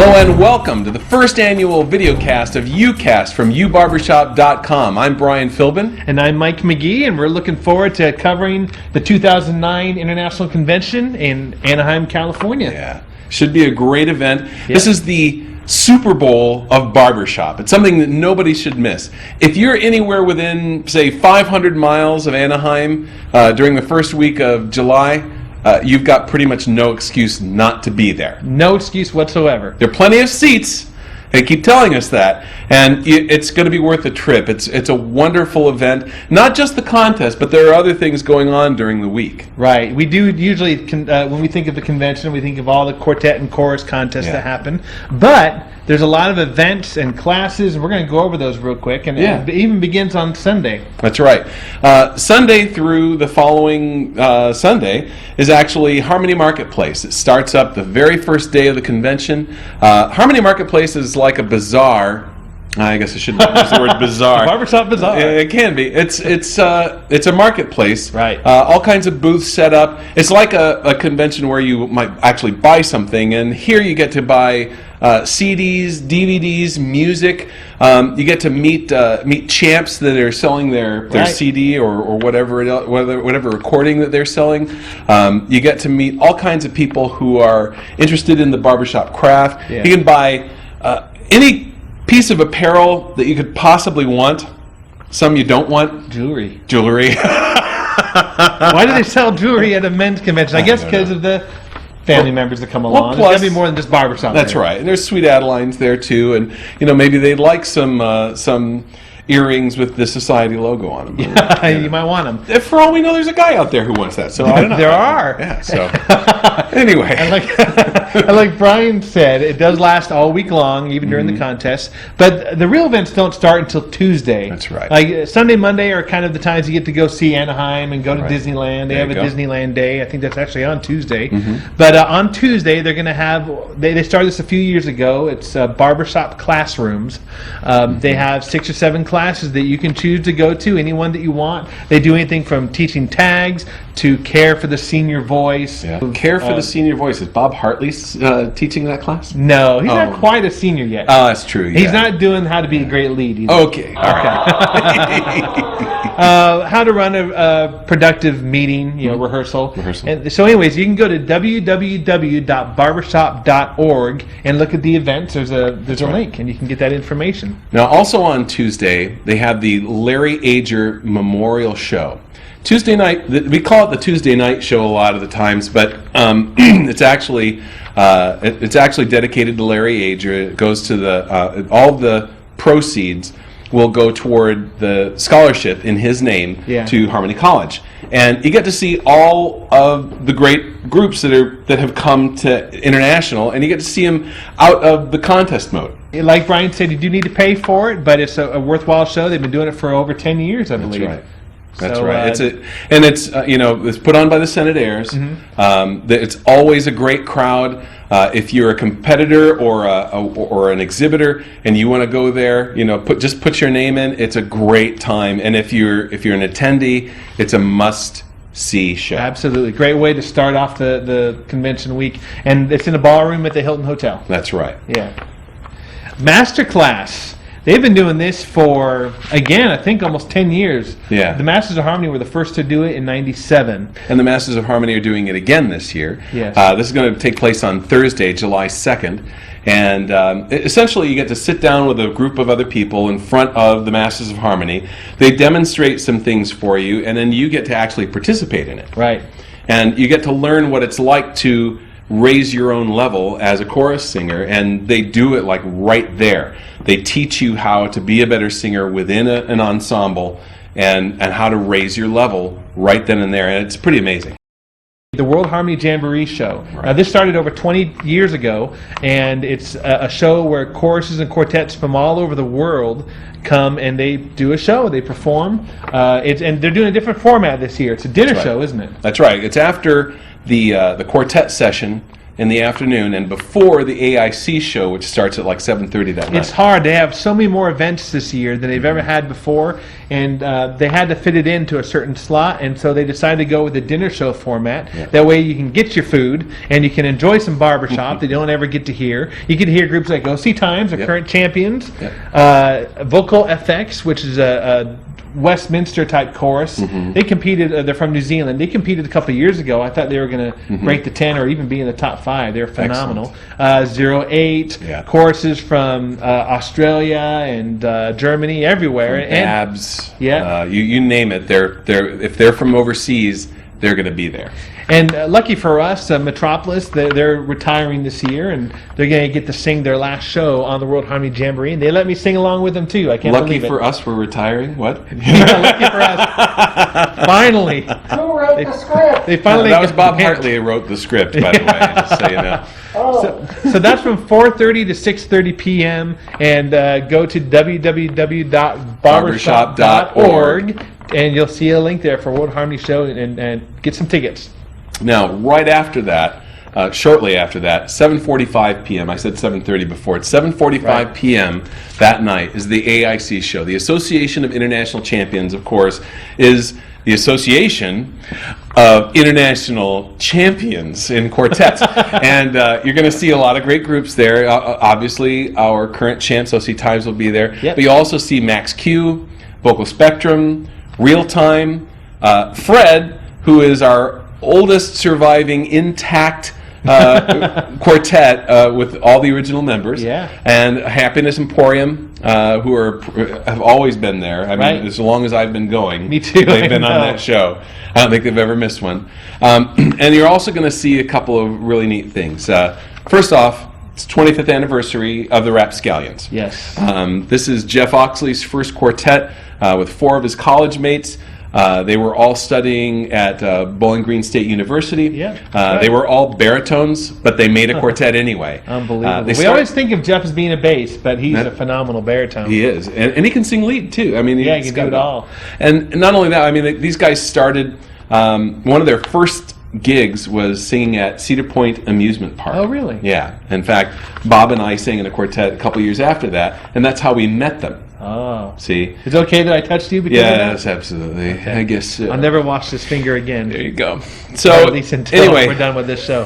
Hello and welcome to the first annual videocast of YouCast from YouBarbershop.com. I'm Brian Philbin. And I'm Mike McGee, and we're looking forward to covering the 2009 International Convention in Anaheim, California. Yeah, should be a great event. Yeah. This is the Super Bowl of barbershop. It's something that nobody should miss. If you're anywhere within, say, 500 miles of Anaheim during the first week of July, you've got pretty much no excuse not to be there. No excuse whatsoever. There are plenty of seats. They keep telling us that, and it's going to be worth the trip. It's a wonderful event. Not just the contest, but there are other things going on during the week. Right. We do usually, when we think of the convention, we think of all the Quartet and Chorus contests that happen. But there's a lot of events and classes, and we're going to go over those real quick. And it even begins on Sunday. That's right. Sunday through the following Sunday is actually Harmony Marketplace. It starts up the very first day of the convention. Harmony Marketplace is like a bazaar. I guess I shouldn't use the word bazaar. Barbershop bazaar. It can be. It's a marketplace. Right. All kinds of booths set up. It's like a convention where you might actually buy something, and here you get to buy CDs, DVDs, music. You get to meet champs that are selling their CD or whatever recording that they're selling. You get to meet all kinds of people who are interested in the barbershop craft. Yeah. You can buy any piece of apparel that you could possibly want. Some you don't want. Jewelry. Why do they sell jewelry at a men's convention? I guess because of the family members that come along. There's got to be more than just barbershop. That's right. And there's Sweet Adelines there too, and maybe they'd like some earrings with the society logo on them. Yeah, you might want them. For all we know, there's a guy out there who wants that. So I don't know. There are. Yeah. So anyway, and like Brian said, it does last all week long, even during the contest. But the real events don't start until Tuesday. That's right. Like Sunday, Monday are kind of the times you get to go see Anaheim and go to Disneyland. They have a Disneyland day. I think that's actually on Tuesday. But on Tuesday, they're going to have. They started this a few years ago. It's barbershop classrooms. They have 6 or 7 classes that you can choose to go to, any one that you want. They do anything from teaching tags to care for the senior voice. Yeah. Care for the senior voice. Is Bob Hartley teaching that class? No, he's not quite a senior yet. Oh, that's true. Yeah. He's not doing how to be a great lead either. Okay. All right. How to run a productive meeting, rehearsal. And so anyways, you can go to www.barbershop.org and look at the events. There's a link, and you can get that information. Now, also on Tuesday, they have the Larry Ager Memorial Show. Tuesday night, we call it the Tuesday night show a lot of the times, but it's actually dedicated to Larry Ager. It goes to all the proceeds will go toward the scholarship in his name to Harmony College, and you get to see all of the great groups that have come to international, and you get to see them out of the contest mode. Like Brian said, you do need to pay for it, but it's a worthwhile show. They've been doing it for over 10 years, I believe. That's right. That's right. It's put on by the Senate Heirs. It's always a great crowd. If you're a competitor or an exhibitor and you want to go there, just put your name in. It's a great time. And if you're an attendee, it's a must-see show. Absolutely, great way to start off the convention week. And it's in a ballroom at the Hilton Hotel. That's right. Yeah. Masterclass. They've been doing this for, again, I think almost 10 years. Yeah. The Masters of Harmony were the first to do it in '97. And the Masters of Harmony are doing it again this year. Yes. This is going to take place on Thursday, July 2nd. And essentially you get to sit down with a group of other people in front of the Masters of Harmony. They demonstrate some things for you, and then you get to actually participate in it. Right. And you get to learn what it's like to raise your own level as a chorus singer, and they do it like right there. They teach you how to be a better singer within an ensemble and how to raise your level right then and there, and it's pretty amazing. The World Harmony Jamboree Show. Right. This started over 20 years ago, and it's a show where choruses and quartets from all over the world come and they do a show. They perform, and they're doing a different format this year. It's a dinner show, isn't it? That's right. It's after the quartet session in the afternoon and before the AIC show, which starts at like 7:30 that night. It's hard. They have so many more events this year than they've ever had before, and they had to fit it into a certain slot, and so they decided to go with the dinner show format. Yeah. That way you can get your food and you can enjoy some barbershop that you don't ever get to hear. You can hear groups like OC Times, the current champions, Vocal FX, which is a Westminster type chorus. They competed. They're from New Zealand. They competed a couple of years ago. I thought they were going to break the 10 or even be in the top 5. They're phenomenal. 08 choruses from Australia and Germany, everywhere. From Babs, you name it. They're if they're from overseas, they're going to be there. And lucky for us, Metropolis, they're retiring this year, and they're going to get to sing their last show on the World Harmony Jamboree, and they let me sing along with them, too. I can't believe it. Lucky for us, we're retiring? What? Yeah, lucky for us. Finally. Who wrote the script? They finally that was Bob Hartley who wrote the script, by the way, just so you know. So that's from 4:30 to 6:30 p.m. and go to www.barbershop.org, and you'll see a link there for World Harmony Show and get some tickets. Now, right after that, shortly after that, 7:45 p.m. I said 7:30 before. It's 7:45 p.m. that night is the AIC show. The Association of International Champions, of course, is the Association of International Champions in quartets. And you're going to see a lot of great groups there. Obviously, our current champs, OC Times, will be there. But you also see Max Q, Vocal Spectrum, Real Time, Fred, who is our oldest surviving intact quartet with all the original members, and Happiness Emporium, who have always been there. I mean, as long as I've been going, me too. They've been on that show. I don't think they've ever missed one. And you're also going to see a couple of really neat things. First off, it's 25th anniversary of the Rapscallions. Yes. This is Jeff Oxley's first quartet with 4 of his college mates. They were all studying at Bowling Green State University. They were all baritones, but they made a quartet anyway. Unbelievable. We always think of Jeff as being a bass, but he's a phenomenal baritone. He is, and he can sing lead too. I mean, he can do it all. And not only that, I mean, these guys started. One of their first gigs was singing at Cedar Point Amusement Park. Oh, really? Yeah. In fact, Bob and I sang in a quartet a couple years after that, and that's how we met them. Oh. See? Is it okay that I touched you because of that? Yes, absolutely. Okay. I guess so. I'll never wash this finger again. There you go. So, at least until we're done with this show.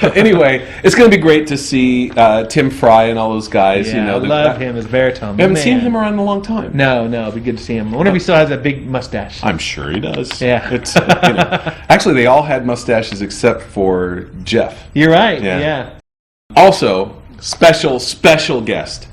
Anyway, it's going to be great to see Tim Fry and all those guys. Yeah, I love him as baritone. We haven't seen him around in a long time. No, it'd be good to see him. I wonder if he still has that big mustache. I'm sure he does. Yeah. It's, actually, they all had mustaches except for Jeff. You're right, yeah. Also, special guest,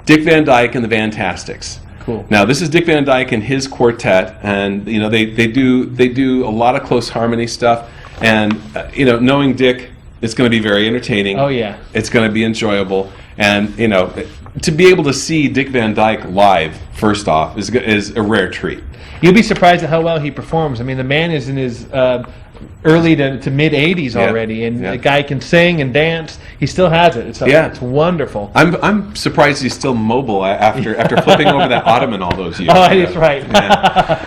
Dick Van Dyke and the Fantastics. Cool. Now, this is Dick Van Dyke and his quartet, and they do a lot of close harmony stuff, and knowing Dick, it's going to be very entertaining. Oh yeah, it's going to be enjoyable, and to be able to see Dick Van Dyke live, first off, is a rare treat. You'll be surprised at how well he performs. I mean, the man is in his early to mid 80s already, and the guy can sing and dance. He still has it. It's wonderful. I'm surprised he's still mobile after flipping over that ottoman all those years. Oh, that's right. Yeah.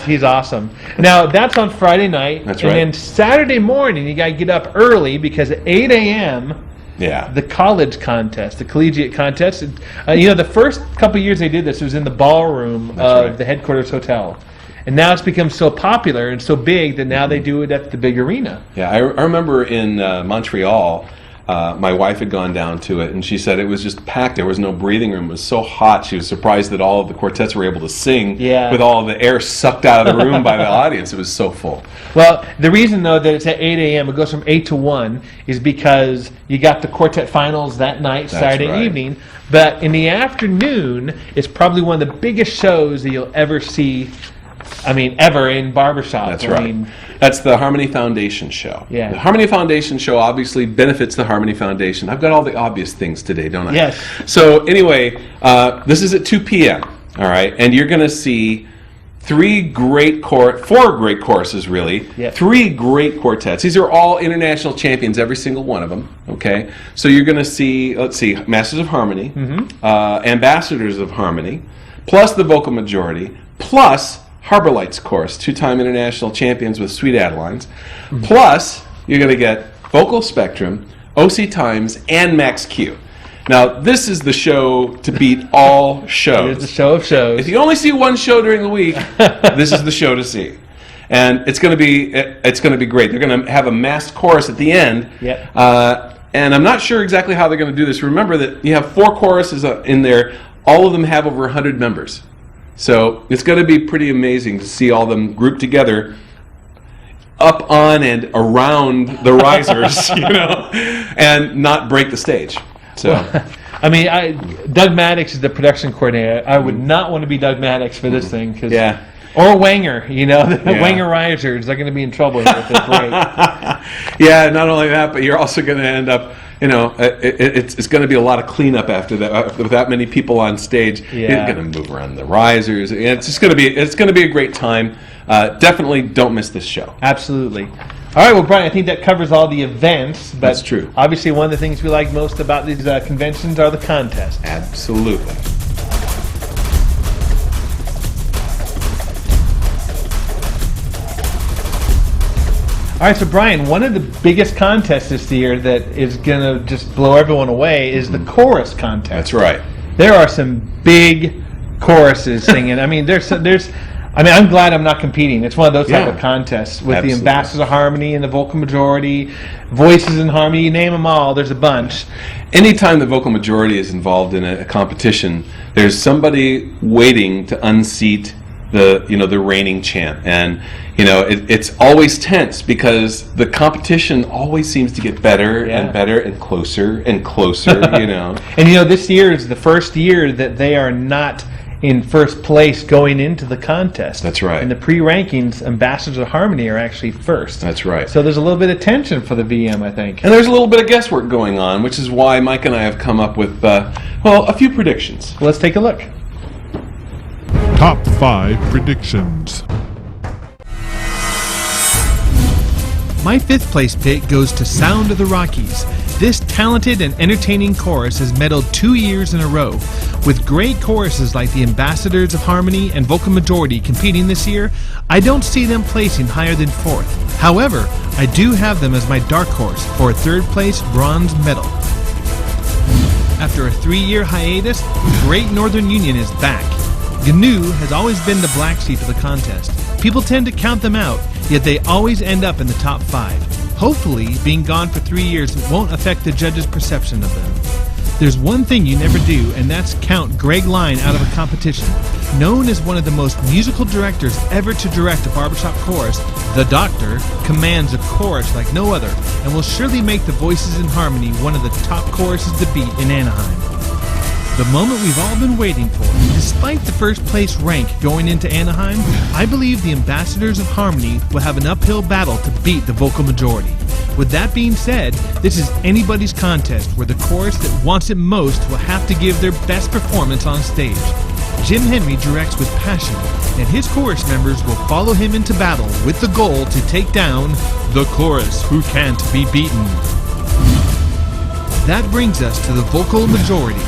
He's awesome. Now, that's on Friday night. That's right. And then Saturday morning, you got to get up early because at 8 a.m., the college contest, the collegiate contest. The first couple of years they did this, it was in the ballroom of the headquarters hotel. And now it's become so popular and so big that now they do it at the big arena. Yeah, I remember in Montreal, my wife had gone down to it, and she said it was just packed. There was no breathing room. It was so hot. She was surprised that all of the quartets were able to sing with all the air sucked out of the room by the audience. It was so full. Well, the reason, though, that it's at 8 a.m., it goes from 8 to 1, is because you got the quartet finals that night, Saturday evening. But in the afternoon, it's probably one of the biggest shows that you'll ever see. I mean, ever in Barbershop. That's right. That's the Harmony Foundation show. Yeah. The Harmony Foundation show obviously benefits the Harmony Foundation. I've got all the obvious things today, don't I? Yes. So anyway, this is at 2 p.m., all right? And you're going to see 4 great choruses, really. Yep. 3 great quartets. These are all international champions, every single one of them, okay? So you're going to see, Masters of Harmony, Ambassadors of Harmony, plus the Vocal Majority, plus Harbor Lights Chorus, 2-time international champions with Sweet Adelines, plus you're going to get vocal spectrum, OC times, and max Q. Now, this is the show to beat all shows. It's the show of shows. If you only see one show during the week, this is the show to see. And it's going to be great. They're going to have a masked chorus at the end. Yep. And I'm not sure exactly how they're going to do this. Remember that you have 4 choruses in there. All of them have over 100 members. So it's going to be pretty amazing to see all of them grouped together up on and around the risers, and not break the stage. So, I mean, Doug Maddox is the production coordinator. I would not want to be Doug Maddox for this thing, because or Wanger, the Wanger risers. They're going to be in trouble here if they break. Yeah, not only that, but you're also going to end up. It's going to be a lot of cleanup after that. With that many people on stage, you're going to move around the risers. It's going to be a great time. Definitely don't miss this show. Absolutely. All right, well, Brian, I think that covers all the events. But that's true. Obviously, one of the things we like most about these conventions are the contests. Absolutely. All right, so Brian, one of the biggest contests this year that is going to just blow everyone away is the chorus contest. That's right. There are some big choruses singing. I mean, I'm glad I'm not competing. It's one of those type of contests with the Ambassadors of Harmony and the Vocal Majority, Voices in Harmony, you name them all, there's a bunch. Anytime the Vocal Majority is involved in a competition, there's somebody waiting to unseat the reigning champ. And it's always tense because the competition always seems to get better and better and closer and closer, And this year is the first year that they are not in first place going into the contest. That's right. In the pre-rankings, Ambassadors of Harmony are actually first. That's right. So there's a little bit of tension for the VM, I think. And there's a little bit of guesswork going on, which is why Mike and I have come up with, a few predictions. Let's take a look. Top 5 predictions. My 5th place pick goes to Sound of the Rockies. This talented and entertaining chorus has medaled 2 years in a row. With great choruses like the Ambassadors of Harmony and Vocal Majority competing this year, I don't see them placing higher than 4th. However, I do have them as my dark horse for a 3rd place bronze medal. After a 3-year hiatus, Great Northern Union is back. GNU has always been the black sheep of the contest. People tend to count them out, yet they always end up in the top 5. Hopefully, being gone for 3 years won't affect the judges' perception of them. There's one thing you never do, and that's count Greg Line out of a competition. Known as one of the most musical directors ever to direct a barbershop chorus, the Doctor commands a chorus like no other, and will surely make the Voices in Harmony one of the top choruses to beat in Anaheim. The moment we've all been waiting for. Despite the first place rank going into Anaheim, I believe the Ambassadors of Harmony will have an uphill battle to beat the Vocal Majority. With that being said, this is anybody's contest where the chorus that wants it most will have to give their best performance on stage. Jim Henry directs with passion, and his chorus members will follow him into battle with the goal to take down the chorus who can't be beaten. That brings us to the Vocal Majority.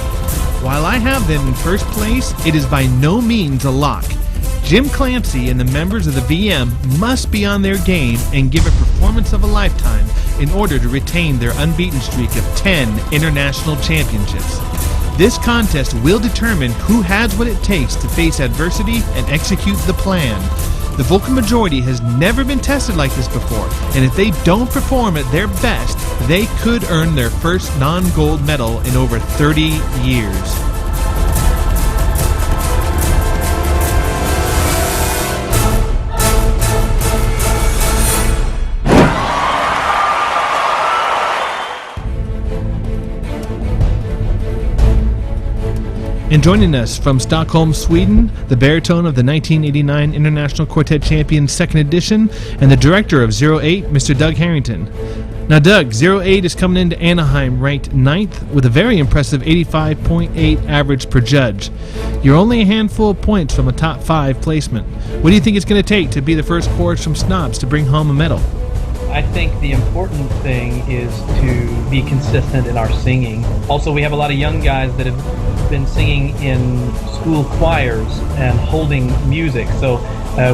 While I have them in first place, it is by no means a lock. Jim Clancy and the members of the VM must be on their game and give a performance of a lifetime in order to retain their unbeaten streak of 10 international championships. This contest will determine who has what it takes to face adversity and execute the plan. The Vocal Majority has never been tested like this before, and if they don't perform at their best, they could earn their first non-gold medal in over 30 years. And joining us from Stockholm, Sweden, the baritone of the 1989 International Quartet Champions 2nd Edition and the director of 08, Mr. Doug Harrington. Now, Doug, 08 is coming into Anaheim ranked 9th with a very impressive 85.8 average per judge. You're only a handful of points from a top 5 placement. What do you think it's going to take to be the first chorus from Snobs to bring home a medal? I think the important thing is to be consistent in our singing. Also, we have a lot of young guys that have been singing in school choirs and holding music, so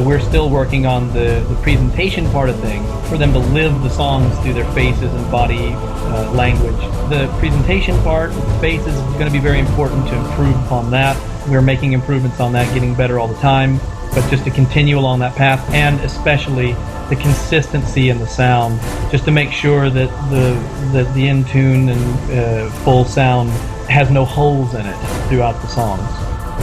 we're still working on the presentation part of things for them to live the songs through their faces and body language. The presentation part with the faces is going to be very important to improve upon that. We're making improvements on that, getting better all the time, but just to continue along that path, and especially the consistency in the sound, just to make sure that the in tune and full sound has no holes in it throughout the songs.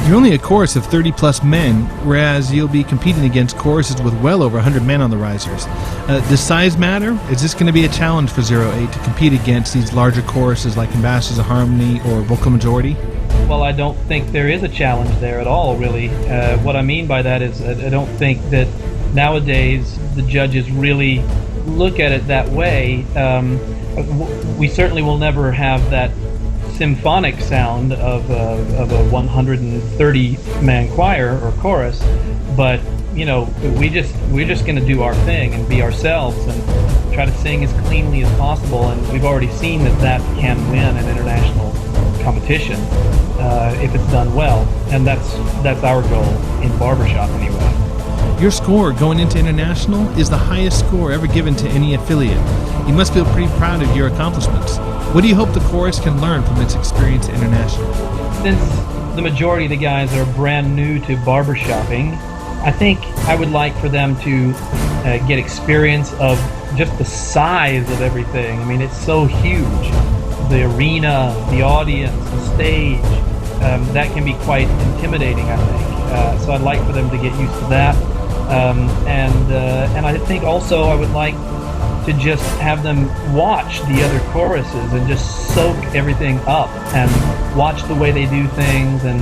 You're only a chorus of 30 plus men, whereas you'll be competing against choruses with well over 100 men on the risers. Does size matter? Is this going to be a challenge for 08 to compete against these larger choruses like Ambassadors of Harmony or Vocal Majority? Well, I don't think there is a challenge there at all, really. What I mean by that is I don't think that nowadays the judges really look at it that way. We certainly will never have that symphonic sound of a 130-man choir or chorus, but we're just going to do our thing and be ourselves and try to sing as cleanly as possible. And we've already seen that can win an international competition if it's done well, and that's our goal in Barbershop anyway. Your score going into international is the highest score ever given to any affiliate. You must feel pretty proud of your accomplishments. What do you hope the chorus can learn from its experience international? Since the majority of the guys are brand new to barbershopping, I think I would like for them to get experience of just the size of everything. I mean, it's so huge. The arena, the audience, the stage, that can be quite intimidating, I think. So I'd like for them to get used to that. And I think also I would like to just have them watch the other choruses and just soak everything up and watch the way they do things and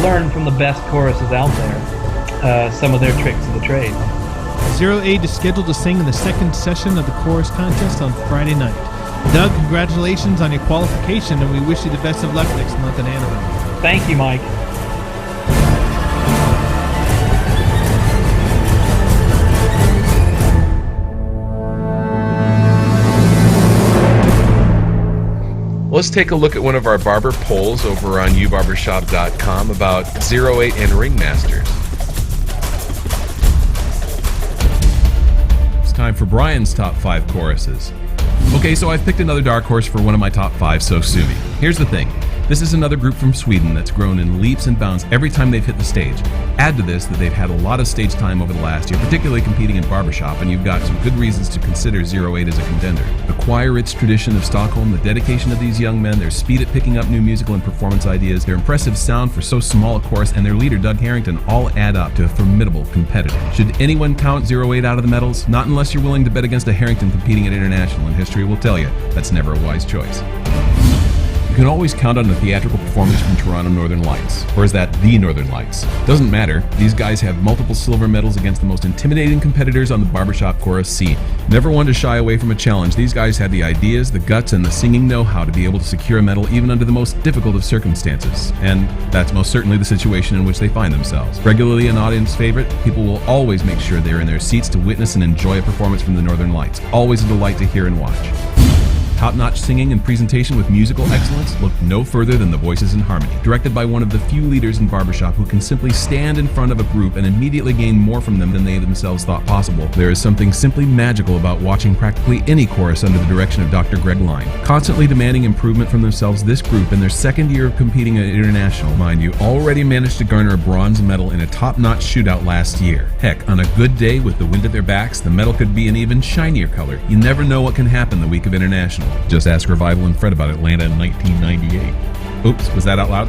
learn from the best choruses out there some of their tricks of the trade. 08 is scheduled to sing in the second session of the chorus contest on Friday night. Doug, congratulations on your qualification, and we wish you the best of luck next month in Anaheim. Thank you, Mike. Let's take a look at one of our barber polls over on YouBarbershop.com about 08 and ringmasters. It's time for Brian's top 5 choruses. Okay, so I've picked another dark horse for one of my top 5, so sue me. Here's the thing. This is another group from Sweden that's grown in leaps and bounds every time they've hit the stage. Add to this that they've had a lot of stage time over the last year, particularly competing in Barbershop, and you've got some good reasons to consider 08 as a contender. The choir-rich tradition of Stockholm, the dedication of these young men, their speed at picking up new musical and performance ideas, their impressive sound for so small a chorus, and their leader, Doug Harrington, all add up to a formidable competitor. Should anyone count 08 out of the medals? Not unless you're willing to bet against a Harrington competing at international, and history will tell you that's never a wise choice. You can always count on a theatrical performance from Toronto Northern Lights. Or is that the Northern Lights? Doesn't matter. These guys have multiple silver medals against the most intimidating competitors on the barbershop chorus scene. Never one to shy away from a challenge. These guys have the ideas, the guts, and the singing know-how to be able to secure a medal even under the most difficult of circumstances. And that's most certainly the situation in which they find themselves. Regularly an audience favorite, people will always make sure they're in their seats to witness and enjoy a performance from the Northern Lights. Always a delight to hear and watch. Top-notch singing and presentation with musical excellence look no further than the Voices in Harmony, directed by one of the few leaders in barbershop who can simply stand in front of a group and immediately gain more from them than they themselves thought possible. There is something simply magical about watching practically any chorus under the direction of Dr. Greg Line. Constantly demanding improvement from themselves, this group, in their second year of competing at international, mind you, already managed to garner a bronze medal in a top-notch shootout last year. Heck, on a good day with the wind at their backs, the medal could be an even shinier color. You never know what can happen the week of international. Just ask Revival and Fred about Atlanta in 1998. Oops, was that out loud?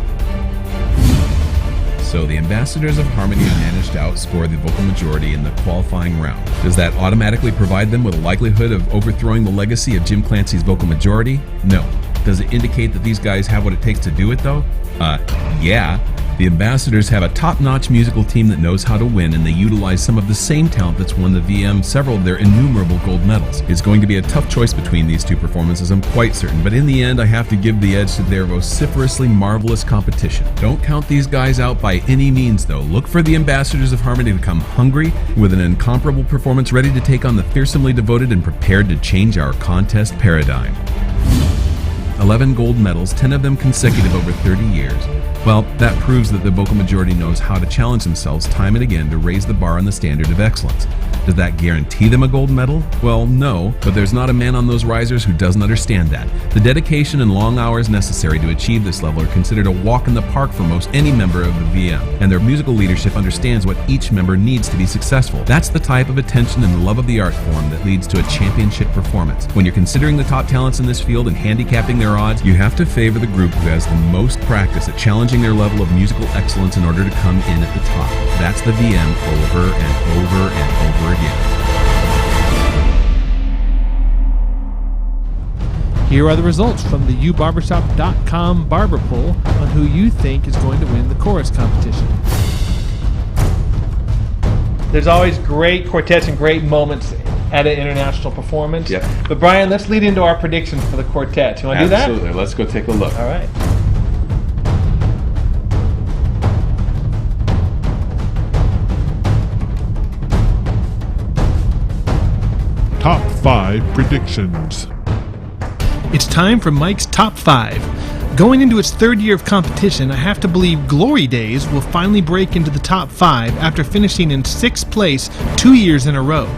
So the Ambassadors of Harmony managed to outscore the Vocal Majority in the qualifying round. Does that automatically provide them with a likelihood of overthrowing the legacy of Jim Clancy's Vocal Majority? No. Does it indicate that these guys have what it takes to do it though? Yeah. The Ambassadors have a top-notch musical team that knows how to win, and they utilize some of the same talent that's won the VM several of their innumerable gold medals. It's going to be a tough choice between these two performances, I'm quite certain, but in the end I have to give the edge to their vociferously marvelous competition. Don't count these guys out by any means though. Look for the Ambassadors of Harmony to come hungry, with an incomparable performance ready to take on the fearsomely devoted and prepared to change our contest paradigm. 11 gold medals, 10 of them consecutive over 30 years. Well, that proves that the vocal majority knows how to challenge themselves time and again to raise the bar on the standard of excellence. Does that guarantee them a gold medal? Well, no, but there's not a man on those risers who doesn't understand that. The dedication and long hours necessary to achieve this level are considered a walk in the park for most any member of the VM, and their musical leadership understands what each member needs to be successful. That's the type of attention and love of the art form that leads to a championship performance. When you're considering the top talents in this field and handicapping their odds, you have to favor the group who has the most practice at challenging their level of musical excellence in order to come in at the top. That's the VM over and over and over again. Here are the results from the YouBarbershop.com barber poll on who you think is going to win the chorus competition. There's always great quartets and great moments at an international performance. Yep. But Brian, let's lead into our predictions for the quartets. You want to do that? Absolutely. Let's go take a look. All right. Top 5 predictions. It's time for Mike's Top 5. Going into its third year of competition, I have to believe Glory Days will finally break into the top 5 after finishing in 6th place 2 years in a row.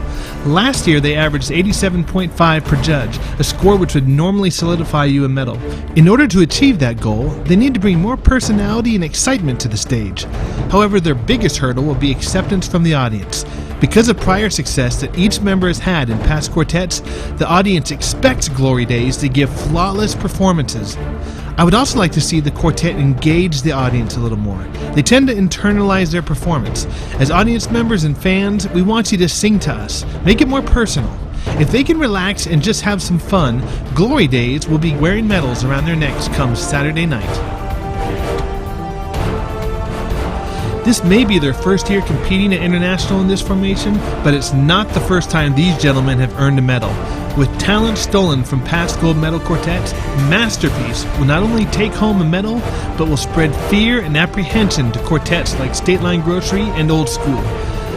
Last year, they averaged 87.5 per judge, a score which would normally solidify you a medal. In order to achieve that goal, they need to bring more personality and excitement to the stage. However, their biggest hurdle will be acceptance from the audience. Because of prior success that each member has had in past quartets, the audience expects Glory Days to give flawless performances. I would also like to see the quartet engage the audience a little more. They tend to internalize their performance. As audience members and fans, we want you to sing to us. Make it more personal. If they can relax and just have some fun, Glory Days will be wearing medals around their necks come Saturday night. This may be their first year competing at International in this formation, but it's not the first time these gentlemen have earned a medal. With talent stolen from past gold medal quartets, Masterpiece will not only take home a medal, but will spread fear and apprehension to quartets like State Line Grocery and Old School.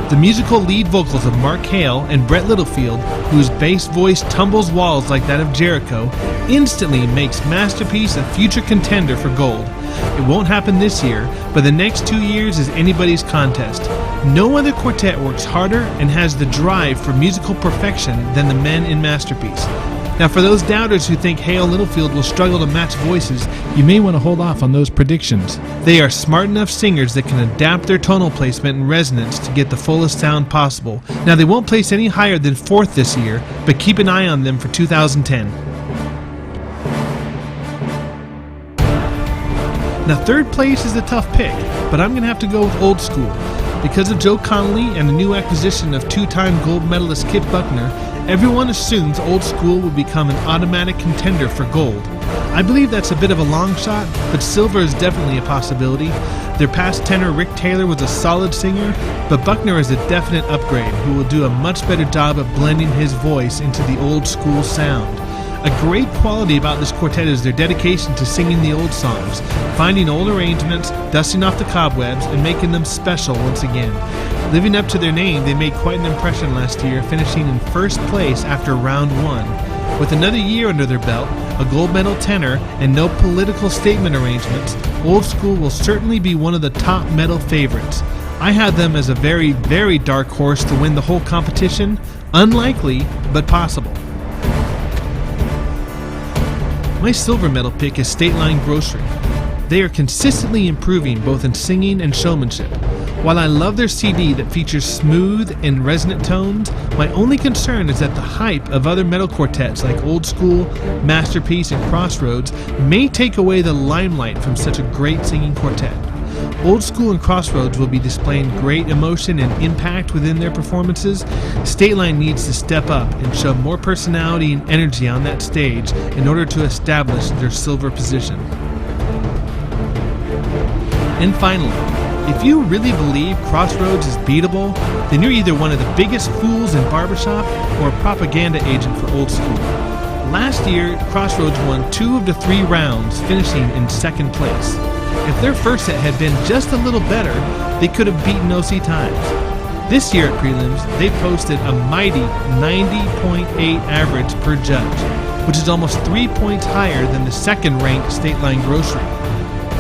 The musical lead vocals of Mark Hale and Brett Littlefield, whose bass voice tumbles walls like that of Jericho, instantly makes Masterpiece a future contender for gold. It won't happen this year, but the next 2 years is anybody's contest. No other quartet works harder and has the drive for musical perfection than the men in Masterpiece. Now, for those doubters who think Hale and Littlefield will struggle to match voices, you may want to hold off on those predictions. They are smart enough singers that can adapt their tonal placement and resonance to get the fullest sound possible. Now, they won't place any higher than 4th this year, but keep an eye on them for 2010. Now, 3rd place is a tough pick, but I'm going to have to go with Old School. Because of Joe Connolly and the new acquisition of 2-time gold medalist Kip Buckner, everyone assumes Old School will become an automatic contender for gold. I believe that's a bit of a long shot, but silver is definitely a possibility. Their past tenor Rick Taylor was a solid singer, but Buckner is a definite upgrade who will do a much better job of blending his voice into the Old School sound. A great quality about this quartet is their dedication to singing the old songs, finding old arrangements, dusting off the cobwebs, and making them special once again. Living up to their name, they made quite an impression last year, finishing in 1st place after round 1. With another year under their belt, a gold medal tenor, and no political statement arrangements, Old School will certainly be one of the top medal favorites. I had them as a very, very dark horse to win the whole competition. Unlikely, but possible. My silver medal pick is State Line Grocery. They are consistently improving both in singing and showmanship. While I love their CD that features smooth and resonant tones, my only concern is that the hype of other metal quartets like Old School, Masterpiece, and Crossroads may take away the limelight from such a great singing quartet. Old School and Crossroads will be displaying great emotion and impact within their performances. State Line needs to step up and show more personality and energy on that stage in order to establish their silver position. And finally, if you really believe Crossroads is beatable, then you're either one of the biggest fools in Barbershop or a propaganda agent for Old School. Last year, Crossroads won 2 of the 3 rounds, finishing in 2nd place. If their first set had been just a little better, they could have beaten OC Times. This year at prelims, they posted a mighty 90.8 average per judge. which is almost 3 points higher than the second-ranked State Line Grocery.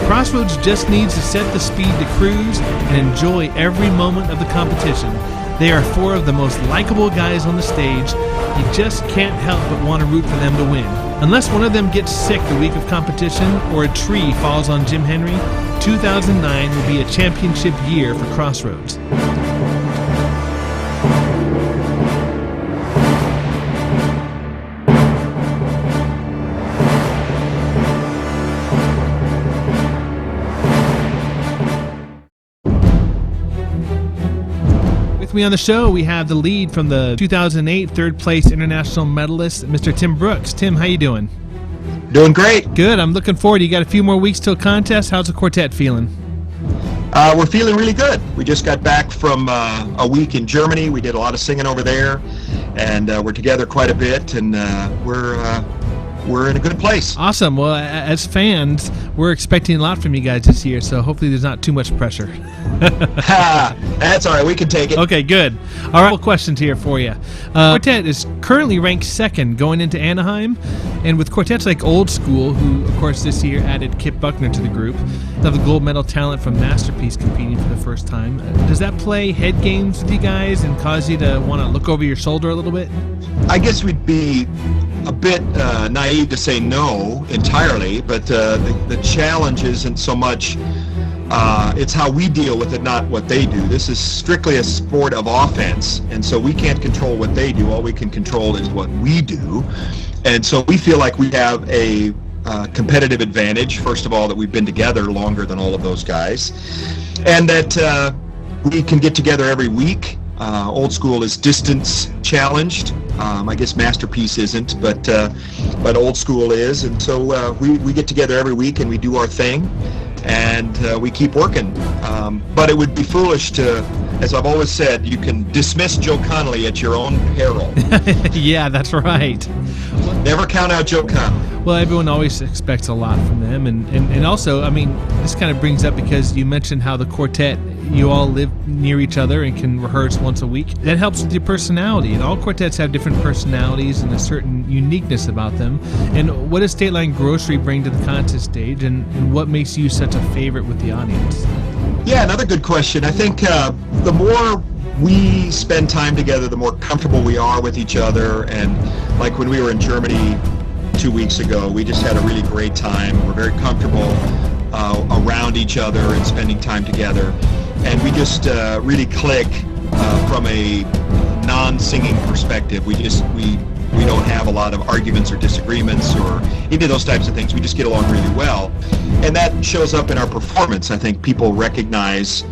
Crossroads just needs to set the speed to cruise and enjoy every moment of the competition. They are 4 of the most likable guys on the stage. You just can't help but want to root for them to win. Unless one of them gets sick the week of competition or a tree falls on Jim Henry, 2009 will be a championship year for Crossroads. With me on the show, we have the lead from the 2008 third place international medalist, Mr. Tim Brooks. Tim, how you doing? Doing great. Good. I'm looking forward. You got a few more weeks till contest. How's the quartet feeling? We're feeling really good. We just got back from a week in Germany. We did a lot of singing over there, and we're together quite a bit, and we're in a good place. Awesome. Well, as fans, we're expecting a lot from you guys this year, so hopefully there's not too much pressure. That's all right. We can take it. Okay, good. All right, couple questions here for you. Quartet is currently ranked second going into Anaheim, and with quartets like Old School, who, of course, this year added Kip Buckner to the group, have the gold medal talent from Masterpiece competing for the first time. Does that play head games with you guys and cause you to want to look over your shoulder a little bit? I guess we'd be a bit naive to say no entirely, but the challenge isn't so much it's how we deal with it, not what they do. This is strictly a sport of offense, and so we can't control what they do. All we can control is what we do, and so we feel like we have a competitive advantage, first of all, that we've been together longer than all of those guys, and that we can get together every week. Old School is distance challenged. I guess Masterpiece isn't, but Old School is, and so we get together every week and we do our thing, and we keep working. But it would be foolish to, as I've always said, you can dismiss Joe Connolly at your own peril. Yeah, that's right. Never count out Joe Connolly. Well, everyone always expects a lot from them, and also, I mean, this kind of brings up because you mentioned how the quartet, you all live near each other and can rehearse once a week. That helps with your personality, and all quartets have different personalities and a certain uniqueness about them. And what does State Line Grocery bring to the contest stage, and what makes you such a favorite with the audience? Yeah, another good question. I think the more we spend time together, the more comfortable we are with each other, and like when we were in Germany 2 weeks ago, we just had a really great time. We're very comfortable around each other and spending time together, and we just really click from a non-singing perspective. We don't have a lot of arguments or disagreements or any of those types of things. We just get along really well, and that shows up in our performance. I think people recognize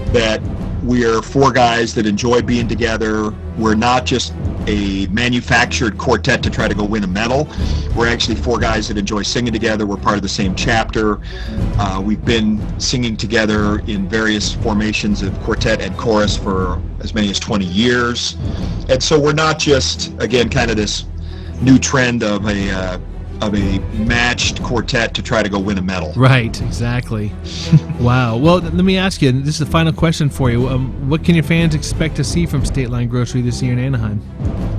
that we're 4 guys that enjoy being together. We're not just a manufactured quartet to try to go win a medal. We're actually 4 guys that enjoy singing together. We're part of the same chapter. We've been singing together in various formations of Quartet and Chorus for as many as 20 years. And so we're not just, again, kind of this new trend of a matched quartet to try to go win a medal. Right, exactly. Wow. Well, let me ask you, this is the final question for you. What can your fans expect to see from State Line Grocery this year in Anaheim?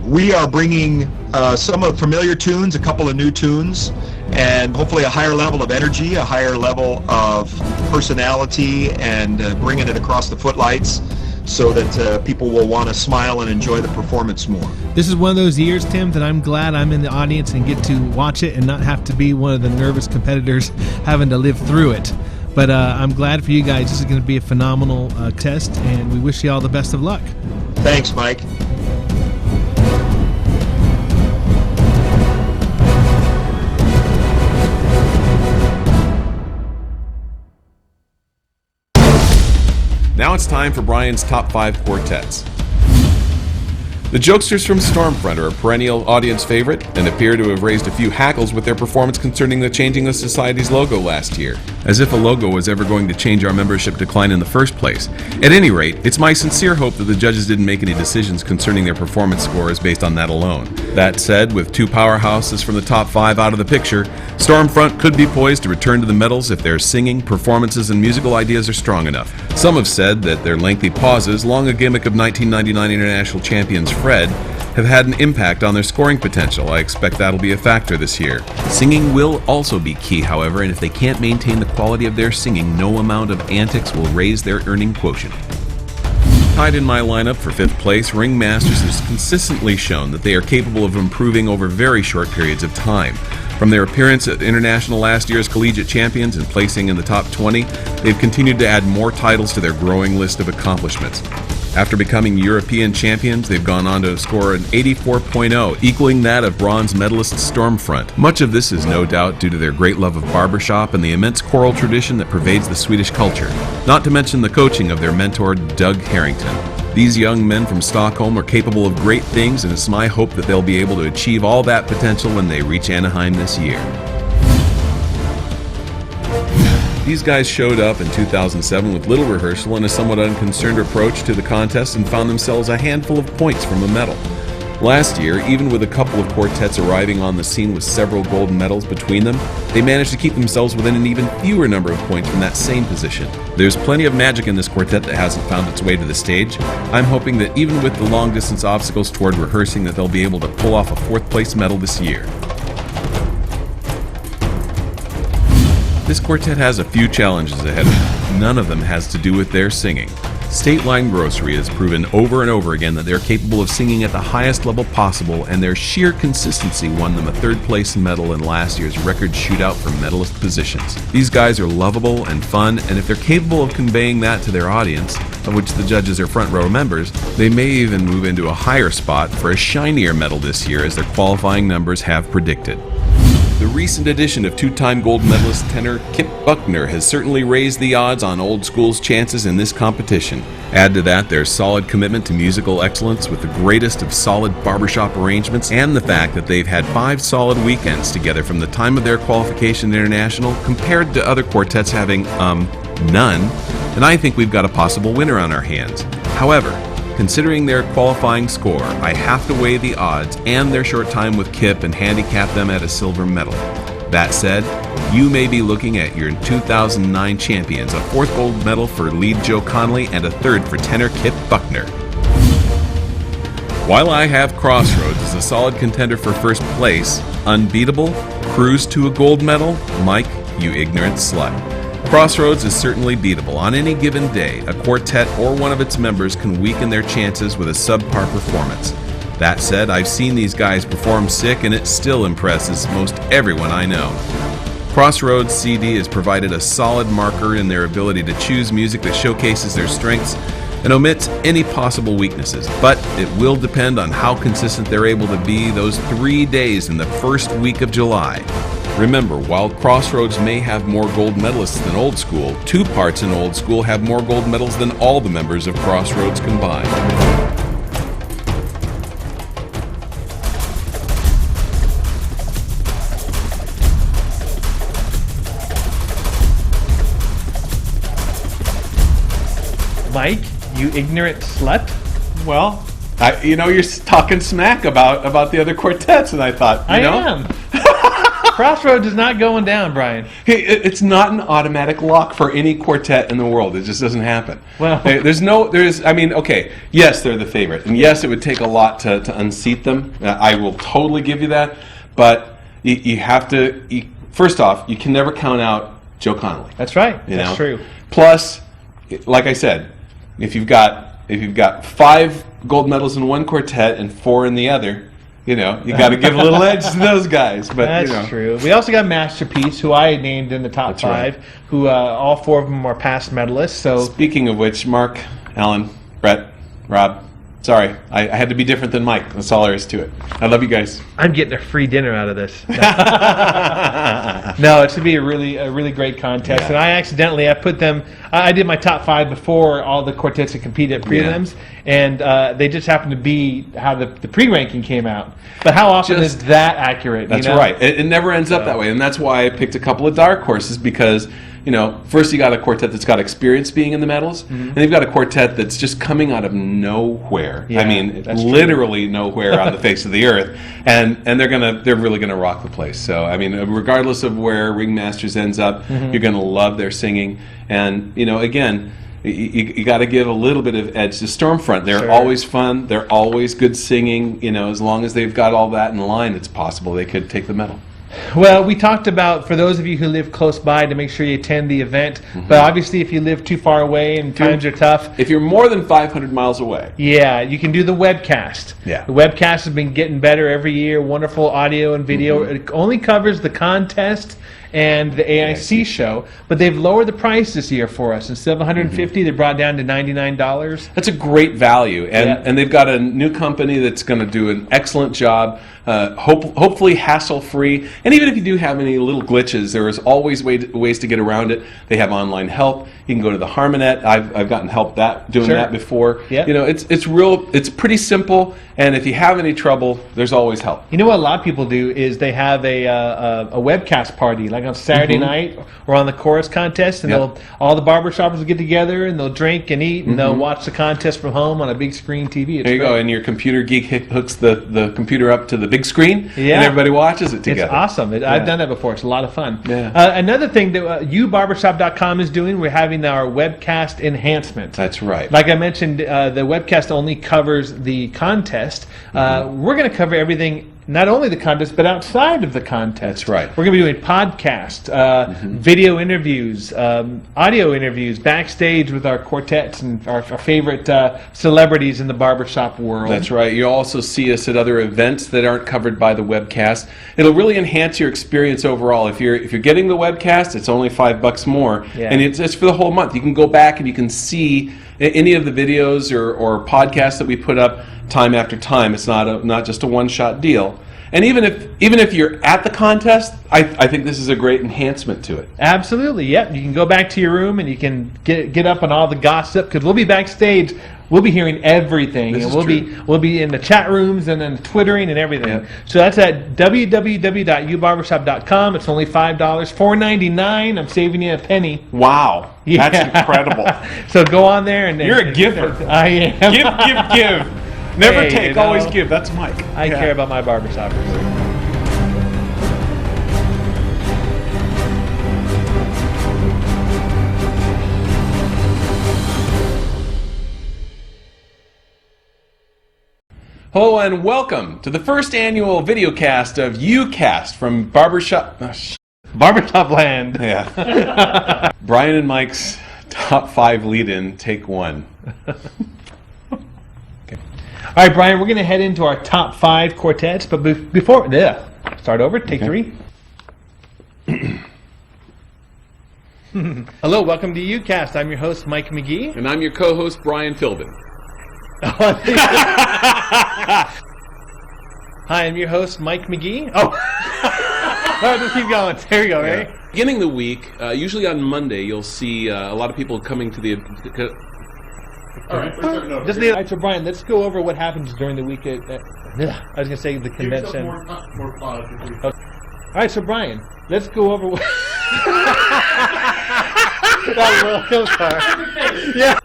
We are bringing some of familiar tunes, a couple of new tunes, and hopefully a higher level of energy, a higher level of personality, and bringing it across the footlights so that people will want to smile and enjoy the performance more. This is one of those years, Tim, that I'm glad I'm in the audience and get to watch it and not have to be one of the nervous competitors having to live through it. But I'm glad for you guys. This is going to be a phenomenal test, and we wish you all the best of luck. Thanks, Mike. Now it's time for Brian's top 5 quartets. The Jokesters from Stormfront are a perennial audience favorite and appear to have raised a few hackles with their performance concerning the changing of Society's logo last year. As if a logo was ever going to change our membership decline in the first place. At any rate, it's my sincere hope that the judges didn't make any decisions concerning their performance scores based on that alone. That said, with 2 powerhouses from the top 5 out of the picture, Stormfront could be poised to return to the medals if their singing, performances, and musical ideas are strong enough. Some have said that their lengthy pauses, long a gimmick of 1999 international champions Fred have had an impact on their scoring potential. I expect that'll be a factor this year. Singing will also be key, however, and if they can't maintain the quality of their singing, no amount of antics will raise their earning quotient. Tied in my lineup for 5th place, Ringmasters has consistently shown that they are capable of improving over very short periods of time. From their appearance at International last year's collegiate champions and placing in the top 20, they've continued to add more titles to their growing list of accomplishments. After becoming European champions, they've gone on to score an 84.0, equaling that of bronze medalist Stormfront. Much of this is no doubt due to their great love of barbershop and the immense choral tradition that pervades the Swedish culture, not to mention the coaching of their mentor, Doug Harrington. These young men from Stockholm are capable of great things, and it's my hope that they'll be able to achieve all that potential when they reach Anaheim this year. These guys showed up in 2007 with little rehearsal and a somewhat unconcerned approach to the contest and found themselves a handful of points from a medal. Last year, even with a couple of quartets arriving on the scene with several gold medals between them, they managed to keep themselves within an even fewer number of points from that same position. There's plenty of magic in this quartet that hasn't found its way to the stage. I'm hoping that even with the long-distance obstacles toward rehearsing, that they'll be able to pull off a 4th place medal this year. This quartet has a few challenges ahead of them. None of them has to do with their singing. State Line Grocery has proven over and over again that they're capable of singing at the highest level possible, and their sheer consistency won them a 3rd place medal in last year's record shootout for medalist positions. These guys are lovable and fun, and if they're capable of conveying that to their audience, of which the judges are front row members, they may even move into a higher spot for a shinier medal this year, as their qualifying numbers have predicted. The recent addition of 2-time gold medalist tenor Kip Buckner has certainly raised the odds on Old School's chances in this competition. Add to that their solid commitment to musical excellence with the greatest of solid barbershop arrangements, and the fact that they've had 5 solid weekends together from the time of their qualification international, compared to other quartets having, none, and I think we've got a possible winner on our hands. However, considering their qualifying score, I have to weigh the odds and their short time with Kip and handicap them at a silver medal. That said, you may be looking at your 2009 champions, a 4th gold medal for lead Joe Connolly and a 3rd for tenor Kip Buckner. While I have Crossroads as a solid contender for 1st place, unbeatable, cruise to a gold medal, Mike, you ignorant slut. Crossroads is certainly beatable. On any given day, a quartet or one of its members can weaken their chances with a subpar performance. That said, I've seen these guys perform sick, and it still impresses most everyone I know. Crossroads CD has provided a solid marker in their ability to choose music that showcases their strengths and omits any possible weaknesses, but it will depend on how consistent they're able to be those 3 days in the first week of July. Remember, while Crossroads may have more gold medalists than Old School, 2 parts in Old School have more gold medals than all the members of Crossroads combined. Mike, you ignorant slut. Well, you're talking smack about the other quartets, and I thought, I am. Crossroads is not going down, Brian. Hey, it's not an automatic lock for any quartet in the world. It just doesn't happen. Well, yes, they're the favorite, and yes, it would take a lot to unseat them. I will totally give you that, but you have to. First off, you can never count out Joe Connolly. That's right. That's true. Plus, like I said, if you've got 5 gold medals in one quartet and 4 in the other, you got to give a little edge to those guys. But that's true. We also got Masterpiece, who I named in the top 5, right. Who all 4 of them are past medalists. So speaking of which, Mark, Alan, Brett, Rob, sorry, I had to be different than Mike. That's all there is to it. I love you guys. I'm getting a free dinner out of this. No, it should be a really great contest. Yeah. And I put them. I did my top 5 before all the quartets that competed at prelims, and they just happened to be how the pre-ranking came out. But how often is that accurate? That's right. It never ends up that way, and that's why I picked a couple of dark horses, because first you got a quartet that's got experience being in the medals, and you've got a quartet that's just coming out of nowhere. Yeah, literally nowhere on the face of the earth, and they're really gonna rock the place. So regardless of where Ringmasters ends up, you're gonna love their singing, and again, you got to give a little bit of edge to Stormfront. They're Sure. always fun. They're always good singing. As long as they've got all that in line, it's possible they could take the medal. Well, we talked about, for those of you who live close by, to make sure you attend the event. But obviously, if you live too far away and times are tough, If you're more than 500 miles away, yeah, you can do the webcast. Yeah. The webcast has been getting better every year. Wonderful audio and video. It only covers the contest and the AIC show, but they've lowered the price this year for us. Instead of $150, they brought it down to $99. that's a great value, and Yeah. and they've got a new company that's going to do an excellent job. Hopefully hassle-free, and even if you do have any little glitches, there is always ways to get around it. They have online help. You can go to the Harmonet. I've gotten help doing Sure. that before. Yeah. It's pretty simple, and if you have any trouble, there's always help. You know what a lot of people do is they have a webcast party, like on Saturday night or on the chorus contest, and Yep. all the barbershoppers will get together and they'll drink and eat and they'll watch the contest from home on a big screen TV. It's There you go, great. and your computer geek hooks the computer up to the big screen, Yeah. and everybody watches it together. It's awesome. I've done that before. It's a lot of fun. Yeah. Another thing that YouBarbershop.com is doing, we're having our webcast enhancement. That's right. Like I mentioned, the webcast only covers the contest. We're going to cover everything, not only the contest, but outside of the contest. That's right. We're going to be doing podcasts, video interviews, audio interviews, backstage with our quartets and our favorite celebrities in the barbershop world. That's right. You also see us at other events that aren't covered by the webcast. It'll really enhance your experience overall. If you're getting the webcast, it's only $5 more, Yeah. and it's for the whole month. You can go back and you can see any of the videos or podcasts that we put up time after time. It's not just a one-shot deal. And even if you're at the contest, I think this is a great enhancement to it. Absolutely, yep. You can go back to your room and you can get up on all the gossip, because we'll be backstage. We'll be hearing everything, This and is we'll be in the chat rooms and then twittering and everything. Yep. So that's at www.youbarbershop.com. It's only $5, $4.99. I'm saving you a penny. Wow, Yeah. that's incredible. So go on there and You're a giver. I am. Give. Never Hey, take, always give. That's Mike. I care about my barbershoppers. Hello and welcome to the first annual videocast of YouCast from Barbershop. Barbershop land. Yeah. Brian and Mike's top 5 lead-in, take 1. All right, Brian, we're going to head into our top 5 quartets, but before, start over, take 3. Hello, welcome to YouCast. I'm your host, Mike McGee. And I'm your co-host, Brian Philbin. Hi, I'm your host, Mike McGee. Oh, all right, let's keep going. There we go, right? Beginning the week, usually on Monday, you'll see a lot of people coming to the... All right, so Brian, let's go over what happens during the week. I was going to say the convention. All right, so Brian, let's go over what... Yeah.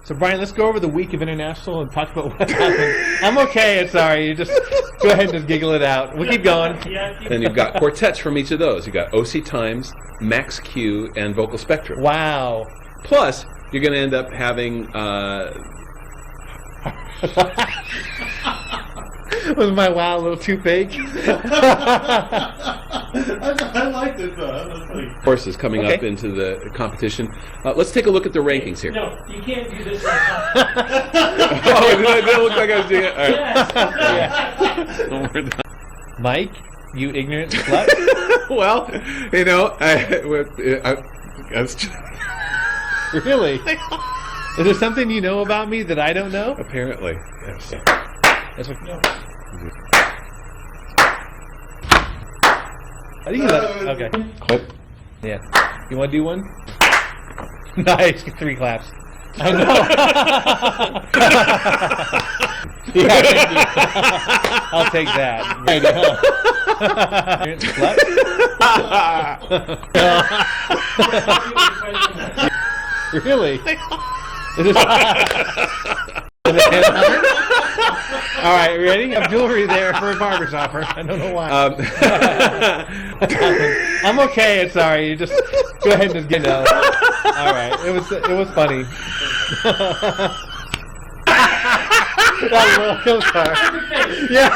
So Brian, let's go over the week of International and talk about what happened. I'm okay, it's all right. You just go ahead and just giggle it out. We'll keep going. Then you've got quartets from each of those. You've got OC Times, Max Q, and Vocal Spectrum. Wow. Plus, you're going to end up having... Was my wow a little too fake? I liked it though. That was funny. Horses coming up into the competition. Let's take a look at the rankings here. No, you can't do this. Oh, did it look like I was doing it? All right. We're done. Mike, you ignorant slut. Well, you know, I was just, Really? Is there something you know about me that I don't know? apparently, yes. That's what, no. I think you let it. Okay. Clip. Yeah. You want to do one? Nice. 3 claps. I know. Yeah, I'll take that. Really? All right, ready? I have jewelry there for a barbershopper. I don't know why. I'm okay. It's all right. You just go ahead and just get out. All right, it was funny. That look, I'm sorry. Yeah.